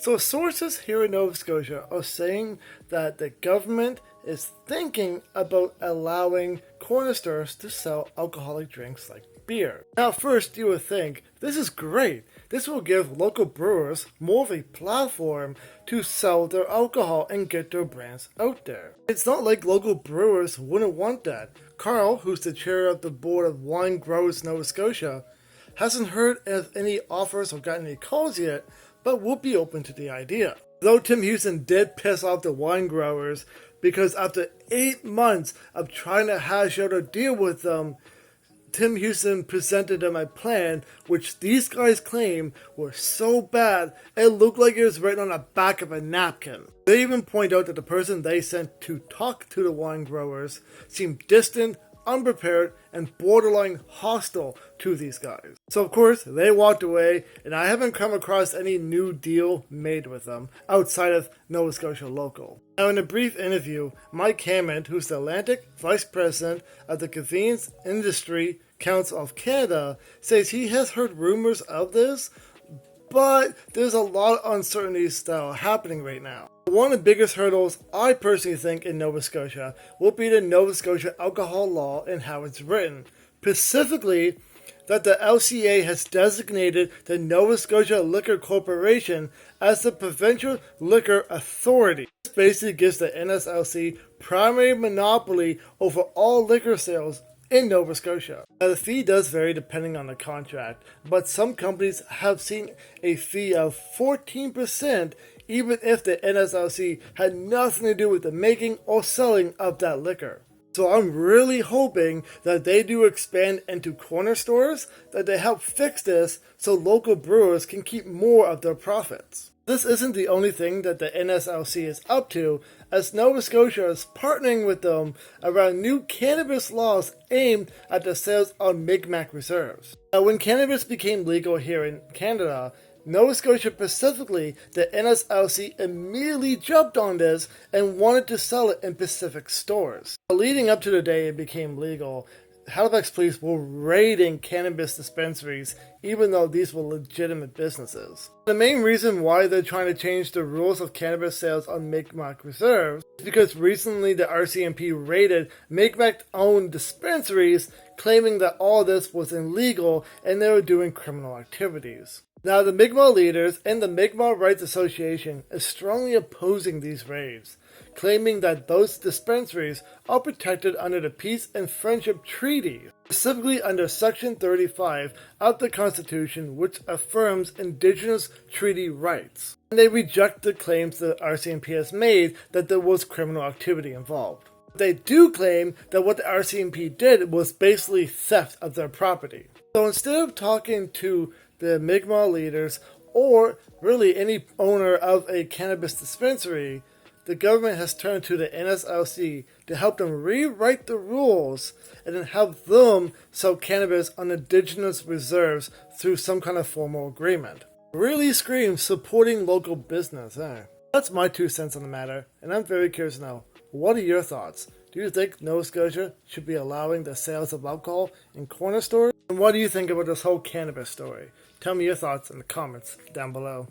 So sources here in Nova Scotia are saying that the government is thinking about allowing corner stores to sell alcoholic drinks like beer. Now first you would think, this is great. This will give local brewers more of a platform to sell their alcohol and get their brands out there. It's not like local brewers wouldn't want that. Carl, who's the chair of the board of Wine Growers Nova Scotia, hasn't heard of any offers or gotten any calls yet, but would be open to the idea. Though Tim Houston did piss off the wine growers because after 8 months of trying to hash out a deal with them, Tim Houston presented them a plan which these guys claim were so bad it looked like it was written on the back of a napkin. They even point out that the person they sent to talk to the wine growers seemed distant, unprepared, and borderline hostile to these guys. So of course, they walked away, and I haven't come across any new deal made with them outside of Nova Scotia Local. Now in a brief interview, Mike Hammond, who's the Atlantic Vice President of the Convenience Industry Council of Canada, says he has heard rumors of this, but there's a lot of uncertainties that are happening right now. One of the biggest hurdles I personally think in Nova Scotia will be the Nova Scotia alcohol law and how it's written. Specifically, that the LCA has designated the Nova Scotia Liquor Corporation as the provincial liquor authority. This basically gives the NSLC primary monopoly over all liquor sales in Nova Scotia. Now, the fee does vary depending on the contract, but some companies have seen a fee of 14% even if the NSLC had nothing to do with the making or selling of that liquor. So I'm really hoping that they do expand into corner stores, that they help fix this so local brewers can keep more of their profits. This isn't the only thing that the NSLC is up to, as Nova Scotia is partnering with them around new cannabis laws aimed at the sales of Mi'kmaq reserves. Now, when cannabis became legal here in Canada, Nova Scotia specifically, the NSLC immediately jumped on this and wanted to sell it in Pacific stores. Leading up to the day it became legal, Halifax police were raiding cannabis dispensaries even though these were legitimate businesses. The main reason why they're trying to change the rules of cannabis sales on Mi'kmaq reserves is because recently the RCMP raided Mi'kmaq-owned dispensaries claiming that all this was illegal and they were doing criminal activities. Now, the Mi'kmaq leaders and the Mi'kmaq Rights Association is strongly opposing these raids, claiming that those dispensaries are protected under the Peace and Friendship Treaty, specifically under Section 35 of the Constitution, which affirms Indigenous treaty rights. And they reject the claims the RCMP has made that there was criminal activity involved. They do claim that what the RCMP did was basically theft of their property. So instead of talking to the Mi'kmaq leaders, or really any owner of a cannabis dispensary, the government has turned to the NSLC to help them rewrite the rules and then help them sell cannabis on Indigenous reserves through some kind of formal agreement. Really screams supporting local business, eh? That's my 2 cents on the matter, and I'm very curious to know, what are your thoughts? Do you think Nova Scotia should be allowing the sales of alcohol in corner stores? And what do you think about this whole cannabis story? Tell me your thoughts in the comments down below.